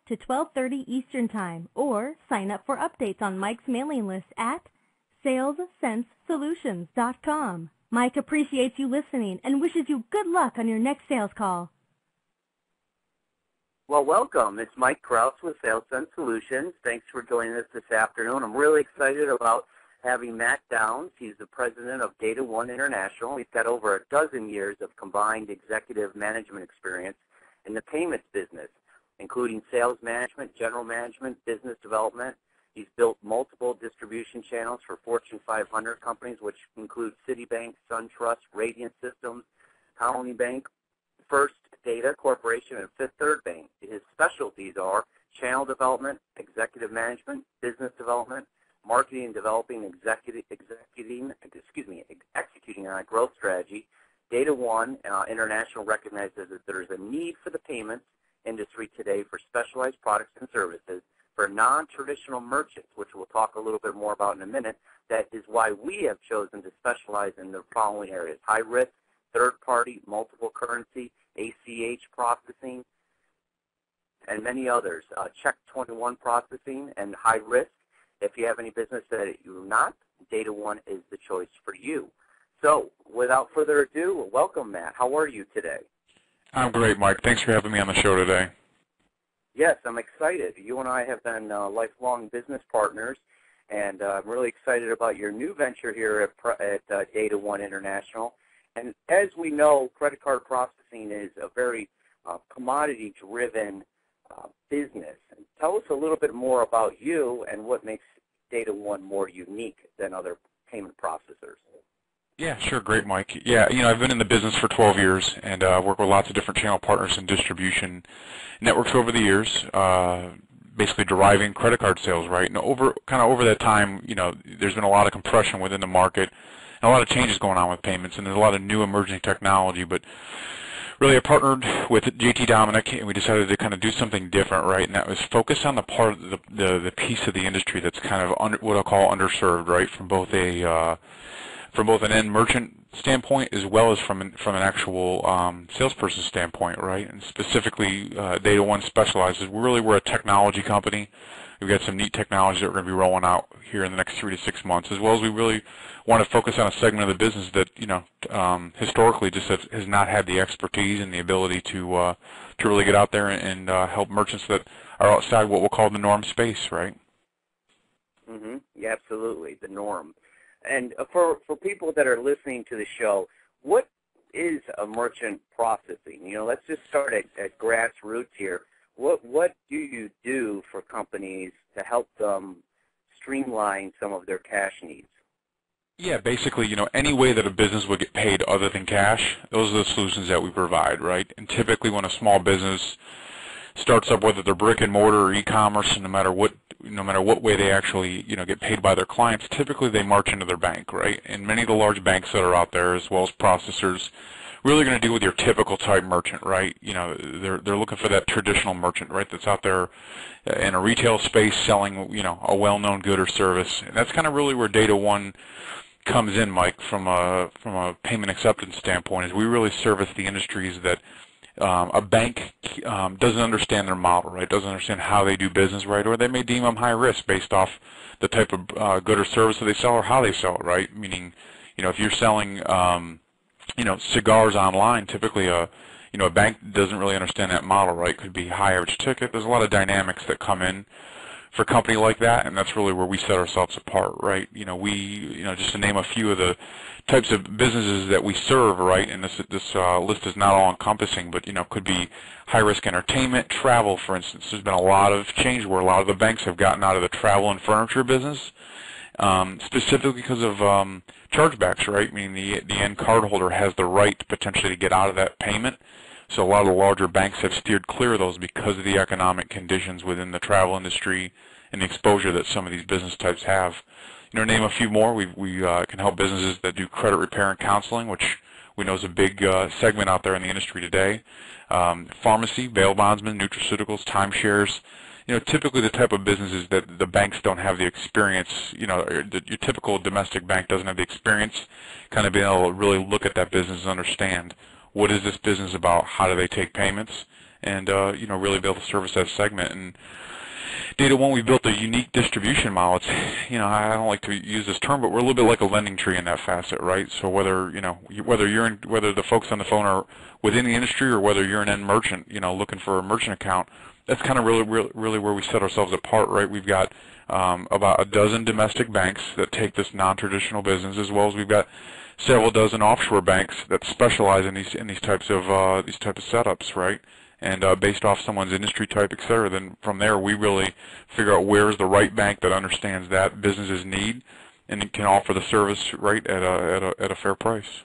to 12:30 Eastern Time, or sign up for updates on Mike's mailing list at salessensesolutions.com. Mike appreciates you listening and wishes you good luck on your next sales call. Well, welcome. It's Mike Krause with Sales Sense Solutions. Thanks for joining us this afternoon. I'm really excited about having Matt Downs. He's the president of Data One International. He's got over a dozen years of combined executive management experience in the payments business, including sales management, general management, business development. He's built multiple distribution channels for Fortune 500 companies, which include Citibank, SunTrust, Radiant Systems, Colony Bank, First Data Corporation, and Fifth Third Bank. His specialties are channel development, executive management, business development, marketing and developing, executing on a growth strategy. Data One International recognizes that there is a need for the payments industry today for specialized products and services for non-traditional merchants, which we'll talk a little bit more about in a minute. That is why we have chosen to specialize in the following areas: high risk, third-party, multiple currency, ACH processing, and many others. Check 21 processing and high risk. If you have any business that you're not, Data One is the choice for you. So, without further ado, welcome, Matt. How are you today? I'm great, Mike. Thanks for having me on the show today. Yes, I'm excited. You and I have been lifelong business partners, and I'm really excited about your new venture here at Data One International. And as we know, credit card processing is a very commodity-driven business. And tell us a little bit more about you and what makes Data One more unique than other payment processors. Yeah, sure. Great, Mike. Yeah, I've been in the business for 12 years and worked with lots of different channel partners and distribution networks over the years, basically deriving credit card sales, right? And over that time, there's been a lot of compression within the market and a lot of changes going on with payments, and there's a lot of new emerging technology, but really, I partnered with JT Dominic, and we decided to kind of do something different, right? And that was focus on the part of the piece of the industry that's kind of what I'll call underserved, right? From both an end merchant standpoint as well as from an actual salesperson standpoint, right? And specifically, Data One specializes. We're a technology company. We've got some neat technology that we're going to be rolling out here in the next 3 to 6 months, as well as we really want to focus on a segment of the business that, historically just has not had the expertise and the ability to really get out there and help merchants that are outside what we'll call the norm space, right? Mm-hmm. Yeah, absolutely, the norm. And for people that are listening to the show, what is a merchant processing? Let's just start at grassroots here. What do you do for companies to help them streamline some of their cash needs? Yeah, basically, any way that a business would get paid other than cash, those are the solutions that we provide, right? And typically when a small business starts up, whether they're brick and mortar or e-commerce, and no matter what way they actually, get paid by their clients, typically they march into their bank, right? And many of the large banks that are out there, as well as processors, really going to deal with your typical type merchant, right? They're looking for that traditional merchant, right? That's out there in a retail space selling, a well-known good or service. And that's kind of really where Data One comes in, Mike, from a payment acceptance standpoint, is we really service the industries that a bank doesn't understand their model, right? Doesn't understand how they do business, right? Or they may deem them high risk based off the type of good or service that they sell or how they sell it, right? Meaning, if you're selling cigars online, typically a bank doesn't really understand that model, right? Could be high average ticket. There's a lot of dynamics that come in for a company like that, and that's really where we set ourselves apart, right? Just to name a few of the types of businesses that we serve, right? And this list is not all encompassing, but could be high risk entertainment, travel, for instance. There's been a lot of change where a lot of the banks have gotten out of the travel and furniture business. Specifically because of chargebacks, right? Meaning the end cardholder has the right potentially to get out of that payment. So a lot of the larger banks have steered clear of those because of the economic conditions within the travel industry and the exposure that some of these business types have. Name a few more. We can help businesses that do credit repair and counseling, which we know is a big segment out there in the industry today. Pharmacy, bail bondsmen, nutraceuticals, timeshares. Typically the type of businesses that the banks don't have the experience, your typical domestic bank doesn't have the experience kind of being able to really look at that business and understand what is this business about, how do they take payments, and really be able to service that segment. And Data One, we built a unique distribution model. It's, I don't like to use this term, but we're a little bit like a lending tree in that facet, right? So whether the folks on the phone are within the industry or whether you're an end merchant, looking for a merchant account, that's kind of really where we set ourselves apart, right? We've got about a dozen domestic banks that take this non-traditional business, as well as we've got several dozen offshore banks that specialize in these types of setups, right? And based off someone's industry type, et cetera, then from there we really figure out where's the right bank that understands that business's need and can offer the service right at a fair price.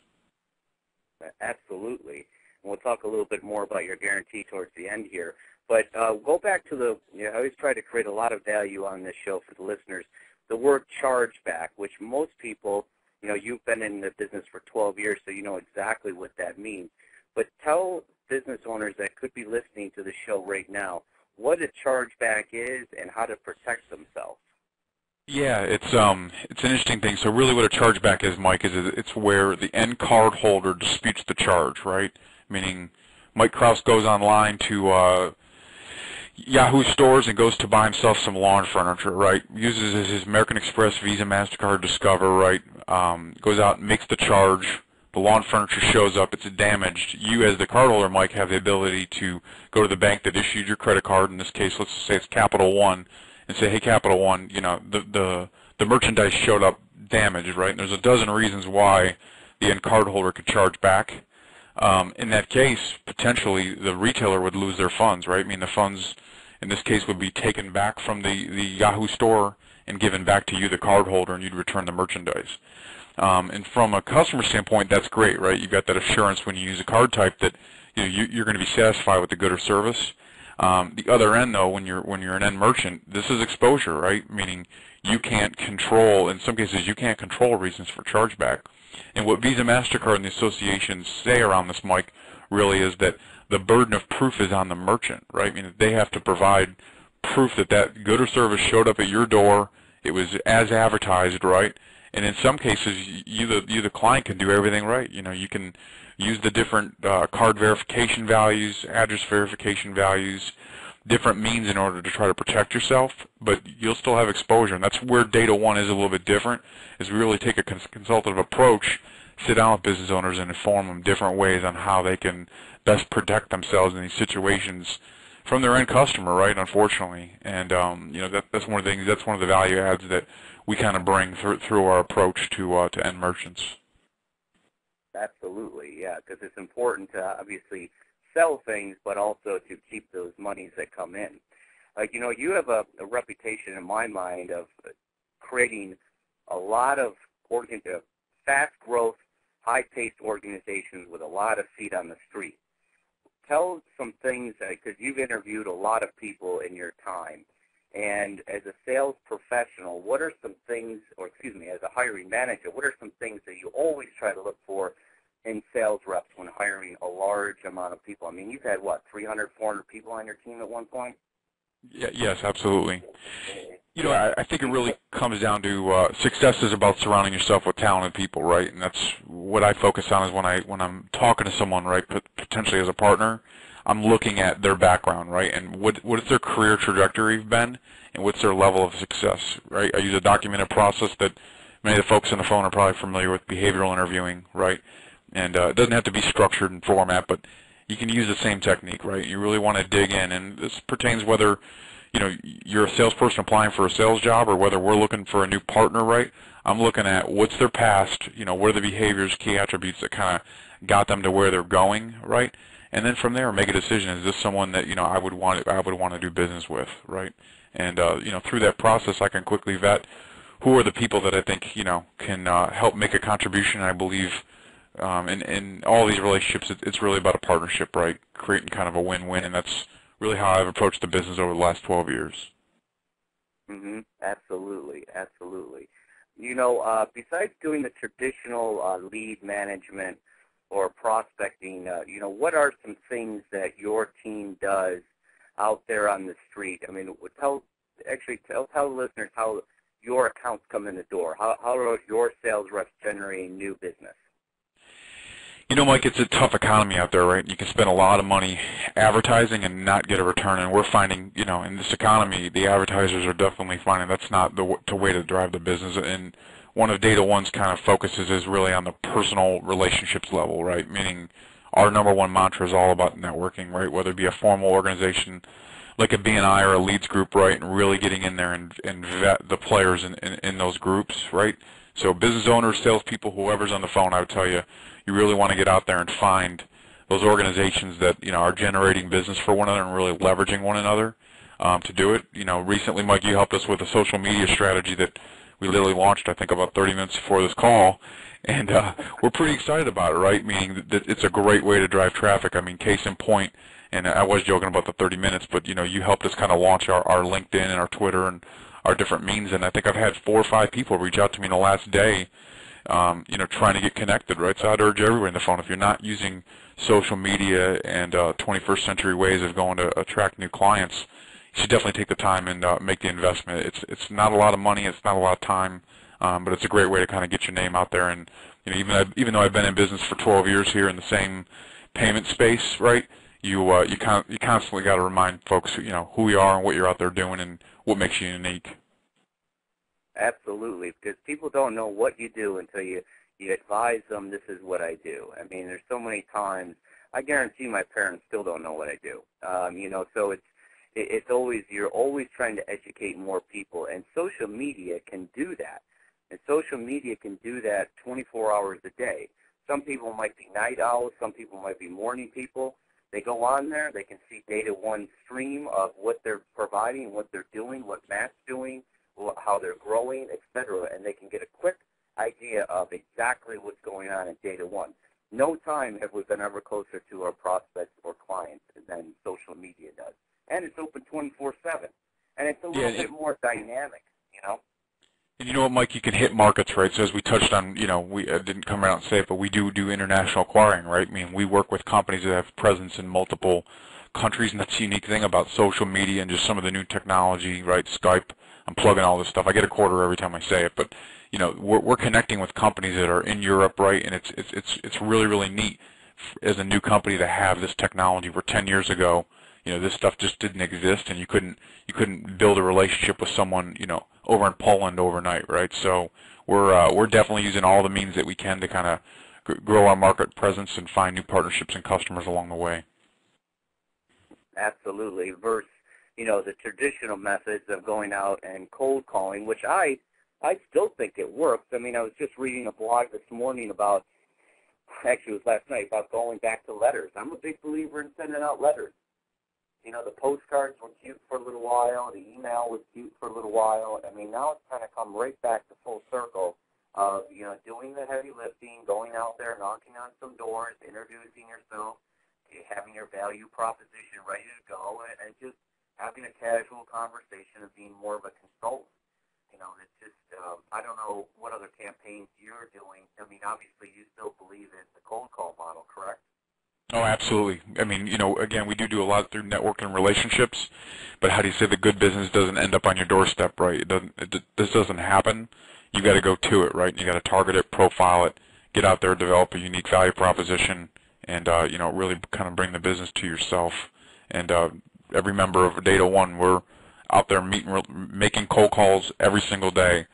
Absolutely. And we'll talk a little bit more about your guarantee towards the end here. But go back to I always try to create a lot of value on this show for the listeners, the word chargeback, which most people, you've been in the business for 12 years, so you know exactly what that means. But tell business owners that could be listening to the show right now what a chargeback is and how to protect themselves. Yeah, it's an interesting thing. So really what a chargeback is, Mike, is it's where the end card holder disputes the charge, right? Meaning Mike Krause goes online to Yahoo stores and goes to buy himself some lawn furniture, right? Uses his American Express, Visa, MasterCard, Discover, right? Goes out and makes the charge. The lawn furniture shows up, it's damaged. You, as the cardholder, Mike, have the ability to go to the bank that issued your credit card. In this case, let's say it's Capital One, and say, hey, Capital One, the merchandise showed up damaged, right? And there's a dozen reasons why the end cardholder could charge back. In that case, potentially the retailer would lose their funds, right? I mean, the funds in this case would be taken back from the Yahoo store and given back to you, the cardholder, and you'd return the merchandise. And from a customer standpoint, that's great, right? You've got that assurance when you use a card type that you're going to be satisfied with the good or service. The other end, though, when you're an end merchant, this is exposure, right? Meaning you can't control, in some cases, you can't control reasons for chargeback. And what Visa, MasterCard, and the associations say around this, Mike, really is that the burden of proof is on the merchant, right? I mean, they have to provide proof that that good or service showed up at your door, it was as advertised, right? And in some cases, you the client can do everything right. You can use the different card verification values, address verification values, different means in order to try to protect yourself, but you'll still have exposure. And that's where Data One is a little bit different, is we really take a consultative approach, sit down with business owners and inform them different ways on how they can best protect themselves in these situations from their end customer, right, unfortunately. And that's one of the things, that's one of the value adds that we kind of bring through our approach to end merchants. Absolutely, yeah, because it's important to obviously sell things, but also to keep those monies that come in. You have a reputation in my mind of creating a lot of fast growth, high-paced organizations with a lot of feet on the street. Tell some things, because you've interviewed a lot of people in your time, and as a sales professional, what are some things, as a hiring manager, what are some things that you always try to look for in sales reps when hiring a large amount of people? I mean, you've had, 300, 400 people on your team at one point? Yeah, yes, absolutely. I think it really comes down to success is about surrounding yourself with talented people, right? And that's what I focus on is when I'm talking to someone, right, potentially as a partner, I'm looking at their background, right, and what is their career trajectory been, and what's their level of success, right? I use a documented process that many of the folks on the phone are probably familiar with, behavioral interviewing, right? And it doesn't have to be structured in format, but you can use the same technique, right? You really want to dig in, and this pertains whether you're a salesperson applying for a sales job or whether we're looking for a new partner, right? I'm looking at what's their past, what are the behaviors, key attributes that kind of got them to where they're going, right? And then from there, make a decision. Is this someone that I would want to do business with, right? And through that process, I can quickly vet who are the people that I think can help make a contribution. I believe in all these relationships, it's really about a partnership, right? Creating kind of a win-win, and that's really how I've approached the business over the last 12 years. Mm-hmm. Absolutely, absolutely. Besides doing the traditional lead management or prospecting, what are some things that your team does out there on the street? I mean, tell listeners how your accounts come in the door. How are your sales reps generating new business? You know, Mike, it's a tough economy out there, right? You can spend a lot of money advertising and not get a return, and we're finding, you know, in this economy, the advertisers are definitely finding that's not the way to drive the business. And one of Data One's kind of focuses is really on the personal relationships level, right? Meaning our number one mantra is all about networking, right? Whether it be a formal organization like a BNI or a leads group, right, and really getting in there and vet the players in those groups, right? So business owners, salespeople, whoever's on the phone, I would tell you, you really want to get out there and find those organizations that, you know, are generating business for one another and really leveraging one another to do it. You know, recently, Mike, you helped us with a social media strategy that we literally launched, I think, about 30 minutes before this call, and we're pretty excited about it, right? Meaning that it's a great way to drive traffic. I mean, case in point, and I was joking about the 30 minutes, but, you know, you helped us kind of launch our LinkedIn and our Twitter and our different means, and I think I've had 4 or 5 people reach out to me in the last day, you know, trying to get connected, right? So I'd urge everyone on the phone, if you're not using social media and 21st century ways of going to attract new clients, you should definitely take the time and make the investment. It's not a lot of money, it's not a lot of time, but it's a great way to kind of get your name out there. And, you know, even though I've been in business for 12 years here in the same payment space, right? You constantly got to remind folks, you know, who you are and what you're out there doing and what makes you unique. Absolutely, because people don't know what you do until you advise them, this is what I do. I mean, there's so many times, I guarantee my parents still don't know what I do. You know, so it's always, you're always trying to educate more people, and social media can do that. And social media can do that 24 hours a day. Some people might be night owls, some people might be morning people. They go on there, they can see Data One stream of what they're providing, what they're doing, what Matt's doing, how they're growing, etc., and they can get a quick idea of exactly what's going on in Data One. No time have we been ever closer to our prospects or clients than social media does. And it's open 24/7. And it's a little bit more dynamic, you know. And you know what, Mike, you can hit markets, right? So as we touched on, you know, we didn't come out and say it, but we do international acquiring, right? I mean, we work with companies that have presence in multiple countries, and that's the unique thing about social media and just some of the new technology, right? Skype, I'm plugging all this stuff. I get a quarter every time I say it, but you know, we're connecting with companies that are in Europe, right? And it's really, really neat as a new company to have this technology. Where 10 years ago, you know, this stuff just didn't exist, and you couldn't build a relationship with someone, you know, over in Poland overnight, right? So we're definitely using all the means that we can to kind of grow our market presence and find new partnerships and customers along the way. Absolutely. Versus, you know, the traditional methods of going out and cold calling, which I still think it works. I mean, I was just reading a blog this morning about, actually it was last night, about going back to letters. I'm a big believer in sending out letters. You know, the postcards were cute for a little while. The email was cute for a little while. I mean, now it's kind of come right back to full circle of, you know, doing the heavy lifting, going out there, knocking on some doors, introducing yourself, having your value proposition ready to go, and just having a casual conversation of being more of a consultant. You know, it's just, I don't know what other campaigns you're doing. I mean, obviously you still believe in the cold call model, correct? Oh, absolutely. I mean, you know, again, we do a lot through networking relationships, but how do you say the good business doesn't end up on your doorstep, right? This doesn't happen. You got to go to it, right? You got to target it, profile it, get out there, develop a unique value proposition, and you know, really kind of bring the business to yourself. And every member of Data One, we're out there making cold calls every single day,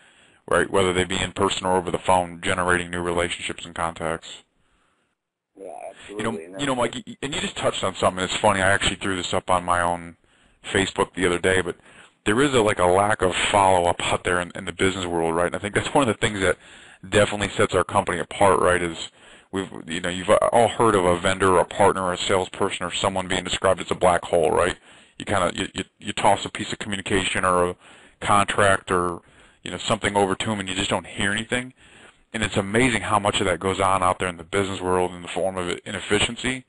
right? Whether they be in person or over the phone, generating new relationships and contacts. Yeah, absolutely. You know, Mike, and you just touched on something. It's funny. I actually threw this up on my own Facebook the other day, but there is a lack of follow-up out there in the business world, right? And I think that's one of the things that definitely sets our company apart, right? Is you've all heard of a vendor or a partner or a salesperson or someone being described as a black hole, right? You kind of you toss a piece of communication or a contract or something over to them, and you just don't hear anything. And it's amazing how much of that goes on out there in the business world in the form of inefficiency.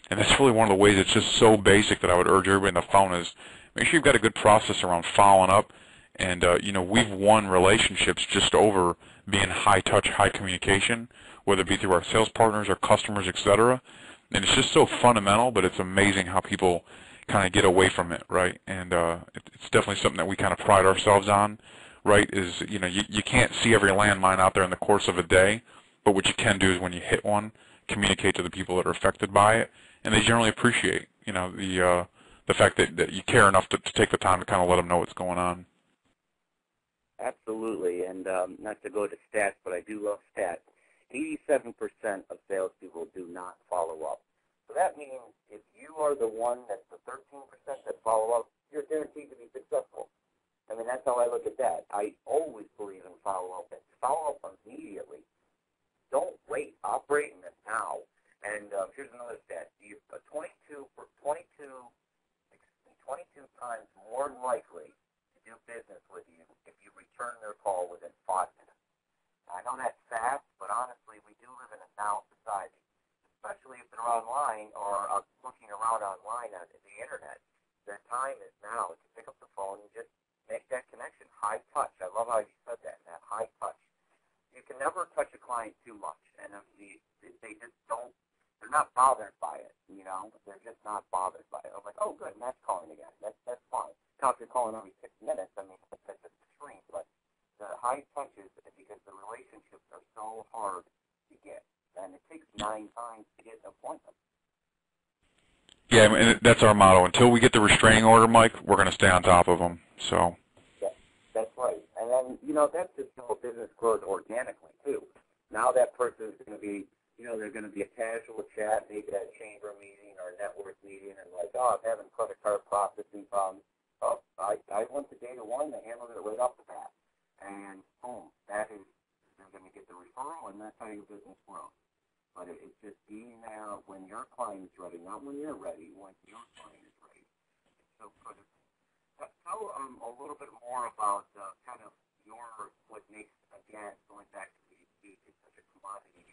And that's really one of the ways it's just so basic that I would urge everybody on the phone is make sure you've got a good process around following up. And, we've won relationships just over being high touch, high communication, whether it be through our sales partners, our customers, et cetera. And it's just so fundamental, but it's amazing how people kind of get away from it, right? And it's definitely something that we kind of pride ourselves on. Right, is you can't see every landmine out there in the course of a day, but what you can do is when you hit one, communicate to the people that are affected by it, and they generally appreciate, the fact that you care enough to take the time to kind of let them know what's going on. Absolutely, and not to go to stats, but I do love stats. 87% of salespeople do not follow up. So that means if you are the one that's the 13% that follow up, you're guaranteed to be successful. I mean, that's how I look at that. I always believe in follow-up, and follow up immediately. Don't wait. Operate in it now. And here's another stat. You're 22 times more likely to do business with you if you return their call within 5 minutes. I know that's fast, but honestly, we do live in a now society, especially if they're online or looking around online on the internet. The time is now to pick up the phone and just make that connection. High touch. I love how you said that high touch. You can never touch a client too much, and if they just don't, they're not bothered by it, They're just not bothered by it. I'm like, oh, good, Matt's calling again. That's fine. Now, if you're calling every 6 minutes, I mean, that's extreme, but the high touches, because the relationships are so hard to get, and it takes 9 times to get an appointment. Yeah, and that's our motto. Until we get the restraining order, Mike, we're going to stay on top of them. So. Yeah, that's right. And then, that's just how business grows organically, too. Now that person is going to be, they're going to be a casual chat, maybe at a chamber meeting or a network meeting, and like, oh, I'm having credit card processing problems. Oh, I went to Data One, they handled it right off the bat. And boom, they're going to get the referral, and that's how your business grows. But it's just being there when your client is ready, not when you're ready, when your client is ready. So good. Tell a little bit more about kind of what makes, again, going back to it's such a commodity.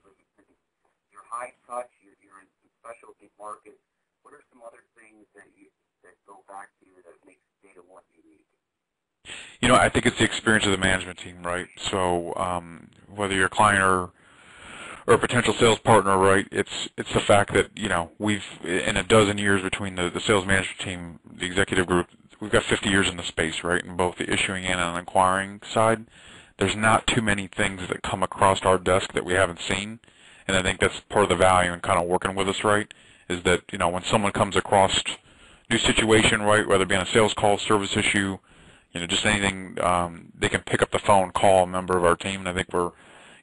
Your high touch, you're in some specialty markets. What are some other things that go back to that makes Data One unique? I think it's the experience of the management team, right? So whether you're a client or a potential sales partner, right, it's the fact that, we've, in a dozen years between the sales management team, the executive group, we've got 50 years in the space, right, in both the issuing and on the acquiring side. There's not too many things that come across our desk that we haven't seen, and I think that's part of the value in kind of working with us, right, is that, when someone comes across new situation, right, whether it be on a sales call, service issue, just anything, they can pick up the phone, call a member of our team, and I think we're,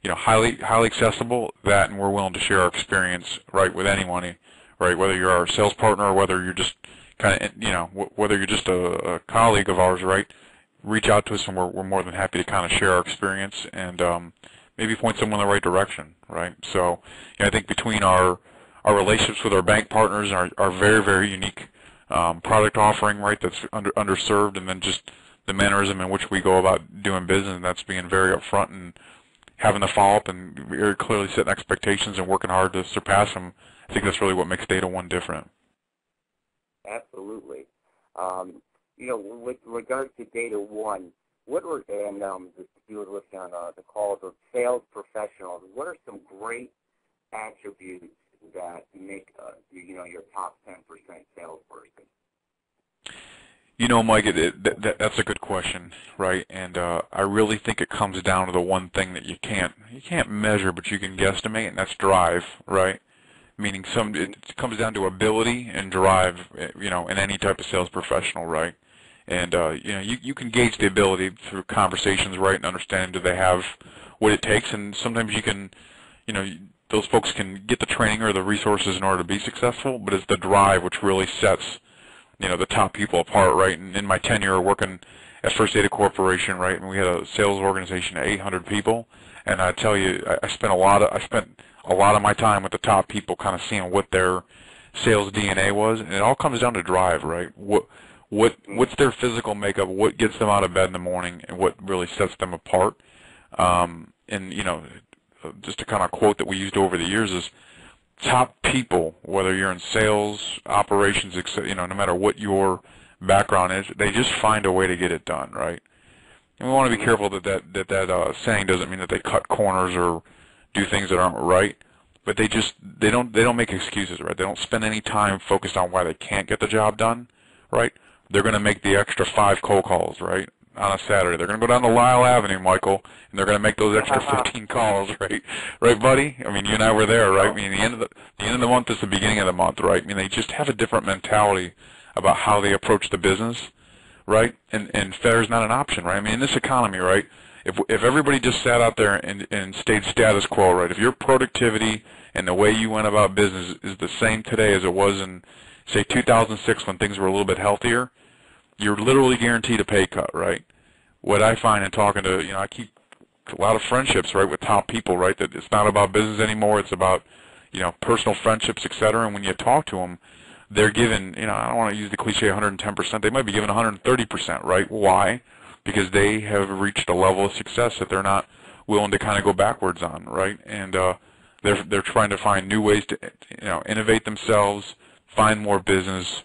highly accessible, that, and we're willing to share our experience, right, with anyone, right, whether you're our sales partner or whether you're just kind of, whether you're just a colleague of ours, right, reach out to us, and we're more than happy to kind of share our experience and maybe point someone in the right direction, right? So I think between our relationships with our bank partners and our very, very unique product offering, right, that's underserved, and then just the mannerism in which we go about doing business, and that's being very upfront and having the follow-up and very clearly setting expectations and working hard to surpass them, I think that's really what makes Data One different. Absolutely. With regards to Data One, what were, and you were listening on the call of sales professionals, what are some great attributes that make, your top 10% salesperson? Mike, that's a good question, right? And I really think it comes down to the one thing that you can't measure, but you can guesstimate, and that's drive, right? Meaning it comes down to ability and drive, in any type of sales professional, right? And you can gauge the ability through conversations, right, and understanding do they have what it takes, and sometimes you can, those folks can get the training or the resources in order to be successful, but it's the drive which really sets the top people apart, right? And in my tenure working at First Data Corporation, right, and we had a sales organization of 800 people, and I tell you, I spent a lot of my time with the top people, kind of seeing what their sales DNA was, and it all comes down to drive, right? What's their physical makeup? What gets them out of bed in the morning, and what really sets them apart? And just a kind of quote that we used over the years is, top people, whether you're in sales, operations, no matter what your background is, they just find a way to get it done, right? And we want to be careful that saying doesn't mean that they cut corners or do things that aren't right, but they don't make excuses, right? They don't spend any time focused on why they can't get the job done, right? They're going to make the extra 5 cold calls, right? on a Saturday. They're going to go down to Lyle Avenue, Michael, and they're going to make those extra 15 calls, right? Right, buddy? I mean, you and I were there, right? I mean, the end of the month is the beginning of the month, right? I mean, they just have a different mentality about how they approach the business, right? And fair is not an option, right? I mean, in this economy, right? If everybody just sat out there and stayed status quo, right? If your productivity and the way you went about business is the same today as it was in, say, 2006 when things were a little bit healthier, you're literally guaranteed a pay cut, right? What I find in talking to, I keep a lot of friendships, right, with top people, right, that it's not about business anymore. It's about, personal friendships, et cetera. And when you talk to them, they're given, I don't want to use the cliche 110%. They might be given 130%, right? Why? Because they have reached a level of success that they're not willing to kind of go backwards on, right? And they're trying to find new ways to, innovate themselves, find more business,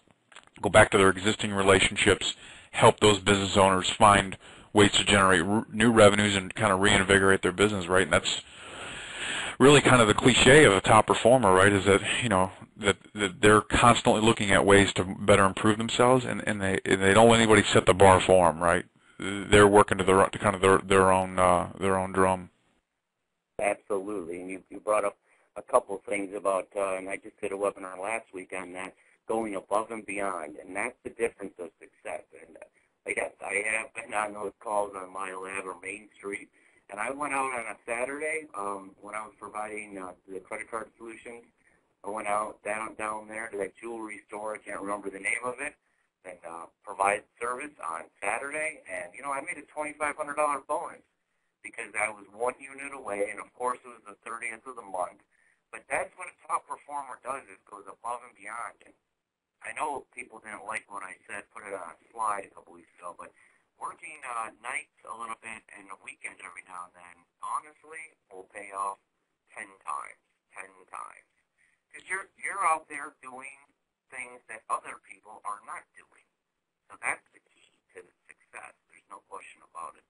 go back to their existing relationships, help those business owners find ways to generate new revenues and kind of reinvigorate their business, right? And that's really kind of the cliche of a top performer, right, is that, that they're constantly looking at ways to better improve themselves, and they don't let anybody set the bar for them, right? They're working to their own drum. Absolutely, and you brought up a couple things about, and I just did a webinar last week on that, going above and beyond, and that's the difference of success. And yes, I have been on those calls on Mile Ave or Main Street, and I went out on a Saturday when I was providing the credit card solutions. I went out down there to that jewelry store, I can't remember the name of it, and provided service on Saturday, and, I made a $2,500 bonus because I was one unit away, and, of course, it was the 30th of the month. But that's what a top performer does, is goes above and beyond. And I know people didn't like what I said, put it on a slide a couple weeks ago, but working nights a little bit and the weekends every now and then, honestly, will pay off 10 times. Because you're out there doing things that other people are not doing. So that's the key to success. There's no question about it.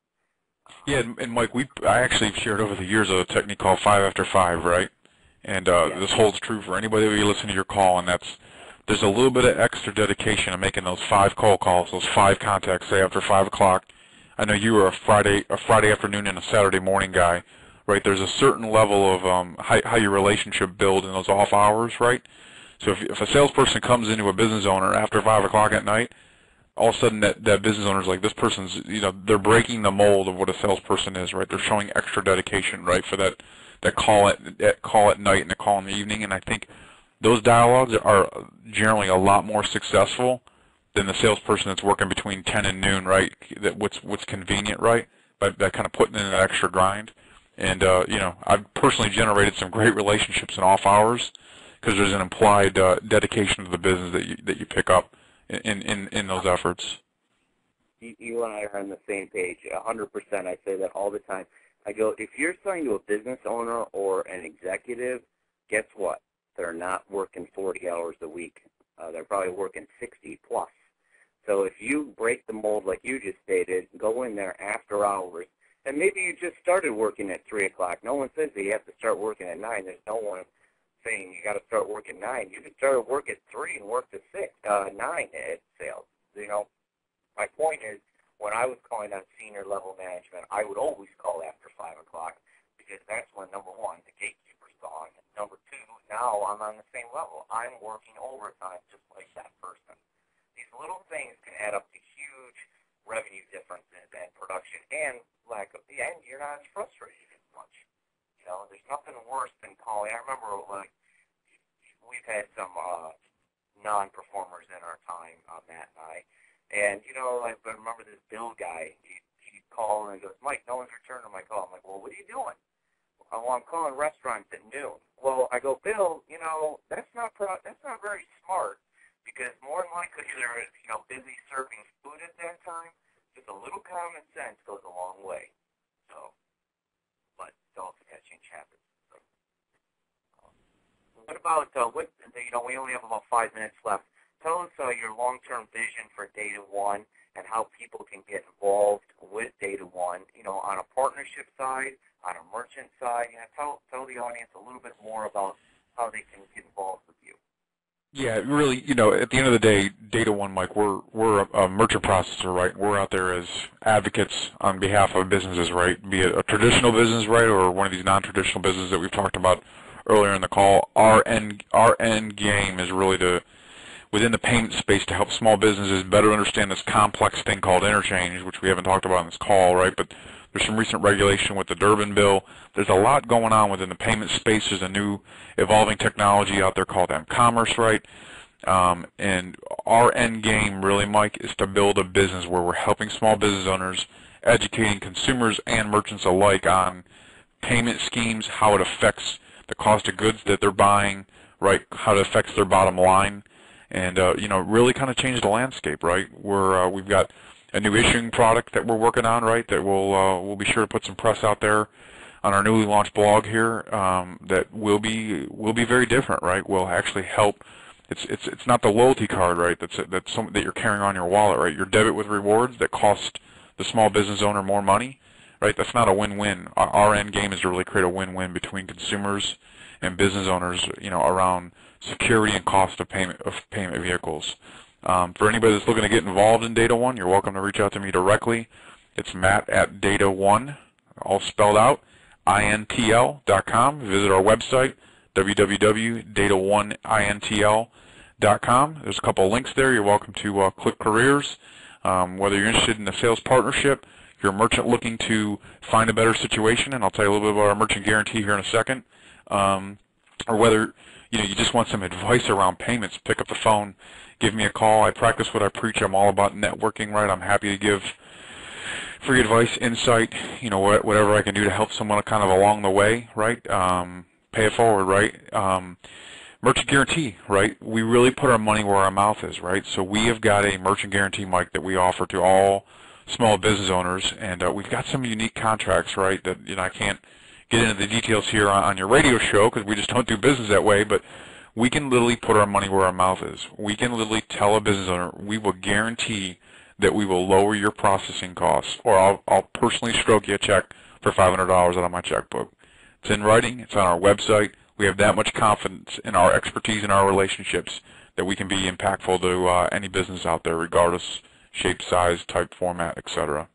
Yeah, and Mike, I actually shared over the years a technique called 5 after 5, right? And this holds true for anybody who listen to your call, and there's a little bit of extra dedication in making those 5 cold calls, those 5 contacts, say after 5 o'clock. I know you were a Friday afternoon and a Saturday morning guy, right? There's a certain level of how your relationship builds in those off hours, right? So if a salesperson comes into a business owner after 5 o'clock at night, all of a sudden that business owner's like, this person's, they're breaking the mold of what a salesperson is, right? They're showing extra dedication, right, for that call at night and the call in the evening. And I think those dialogues are generally a lot more successful than the salesperson that's working between 10 and noon, right? That what's convenient, right? But that kind of putting in that extra grind. And I've personally generated some great relationships in off hours because there's an implied dedication to the business that you pick up in those efforts. You and I are on the same page, 100%. I say that all the time. I go, if you're selling to a business owner or an executive, guess what? They're not working 40 hours a week. They're probably working 60 plus. So if you break the mold like you just stated, go in there after hours, and maybe you just started working at 3 o'clock. No one says that you have to start working at 9. There's no one saying you got to start work at 9. You can start at work at 3 and work to 9 at sales. My point is, when I was calling on senior level management, I would always call after 5 o'clock because that's when, number one, the gatekeeper's gone. Number two, now I'm on the same level. I'm working overtime just like that person. These little things can add up to huge revenue differences and production and lack of the end. You're not as frustrated as much. There's nothing worse than calling. I remember, we've had some non-performers in our time, Matt and I. And, I remember this Bill guy. He'd call and he goes, Mike, no one's returning my call. I'm like, well, what are you doing? Oh, I'm calling restaurants at noon. Well, I go, Bill, that's not very smart because more than likely they're, busy serving food at that time. Just a little common sense goes a long way. So, but dog catching happens. So, what about, we only have about 5 minutes left. Tell us your long-term vision for Data One and how people can get involved with Data One, on a partnership side, on a merchant side. Tell the audience a little bit more about how they can get involved with you. Yeah, really, at the end of the day, Data One, Mike, we're a merchant processor, right? We're out there as advocates on behalf of businesses, right? Be it a traditional business, right, or one of these non-traditional businesses that we've talked about earlier in the call. Our end game is really to, within the payment space, to help small businesses better understand this complex thing called interchange, which we haven't talked about in this call, right? But there's some recent regulation with the Durbin Bill. There's a lot going on within the payment space. There's a new evolving technology out there called m-commerce, right? And our end game, really, Mike, is to build a business where we're helping small business owners, educating consumers and merchants alike on payment schemes, how it affects the cost of goods that they're buying, right? How it affects their bottom line, and really kind of change the landscape, right? We've got a new issuing product that we're working on, right? That we'll be sure to put some press out there on our newly launched blog here. That will be very different, right? Will actually help. It's not the loyalty card, right? That's something that you're carrying on your wallet, right? Your debit with rewards that cost the small business owner more money, right? That's not a win-win. Our end game is to really create a win-win between consumers and business owners, around security and cost of payment vehicles. For anybody that's looking to get involved in Data One, you're welcome to reach out to me directly. It's Matt at Data One, all spelled out, intl.com. Visit our website, www.data1intl.com. There's a couple of links there. You're welcome to click careers. Whether you're interested in a sales partnership, if you're a merchant looking to find a better situation, and I'll tell you a little bit about our merchant guarantee here in a second, or whether you just want some advice around payments, pick up the phone, give me a call. I practice what I preach. I'm all about networking, right? I'm happy to give free advice, insight, whatever I can do to help someone kind of along the way, right? Pay it forward, right? Merchant guarantee, right? We really put our money where our mouth is, right? So we have got a merchant guarantee, Mike, that we offer to all small business owners, and we've got some unique contracts, right, that I can't get into the details here on your radio show because we just don't do business that way, but we can literally put our money where our mouth is. We can literally tell a business owner, we will guarantee that we will lower your processing costs, or I'll personally stroke you a check for $500 out of my checkbook. It's in writing. It's on our website. We have that much confidence in our expertise and our relationships that we can be impactful to any business out there, regardless shape, size, type, format, etc.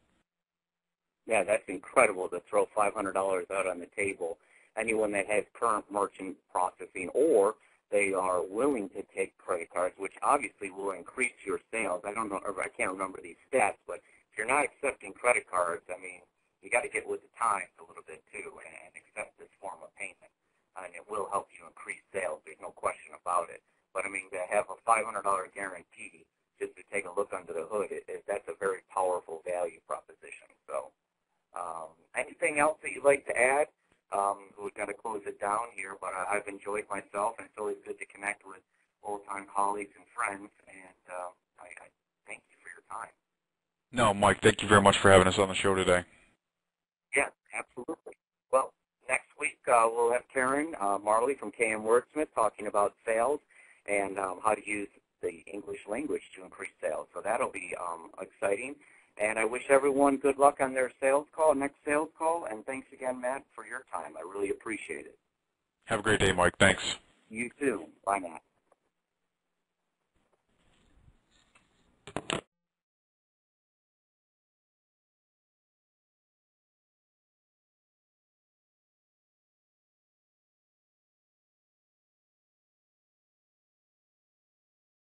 Yeah, that's incredible to throw $500 out on the table. Anyone that has current merchant processing, or they are willing to take credit cards, which obviously will increase your sales. I don't know, or I can't remember these stats, but if you're not accepting credit cards, I mean, you got to get with the times a little bit too and accept this form of payment, and it will help you increase sales. There's no question about it. But I mean, to have a $500 guarantee just to take a look under the hood, that's a very powerful value proposition. So, anything else that you'd like to add? We've got to close it down here, but I've enjoyed myself, and it's always good to connect with old-time colleagues and friends, and I thank you for your time. No, Mike, thank you very much for having us on the show today. Yeah, absolutely. Well, next week we'll have Karen Marley from KM Wordsmith talking about sales and how to use the English language to increase sales. So that'll be exciting. And I wish everyone good luck on their next sales call. And thanks again, Matt, for your time. I really appreciate it. Have a great day, Mike. Thanks. You too. Bye, Matt.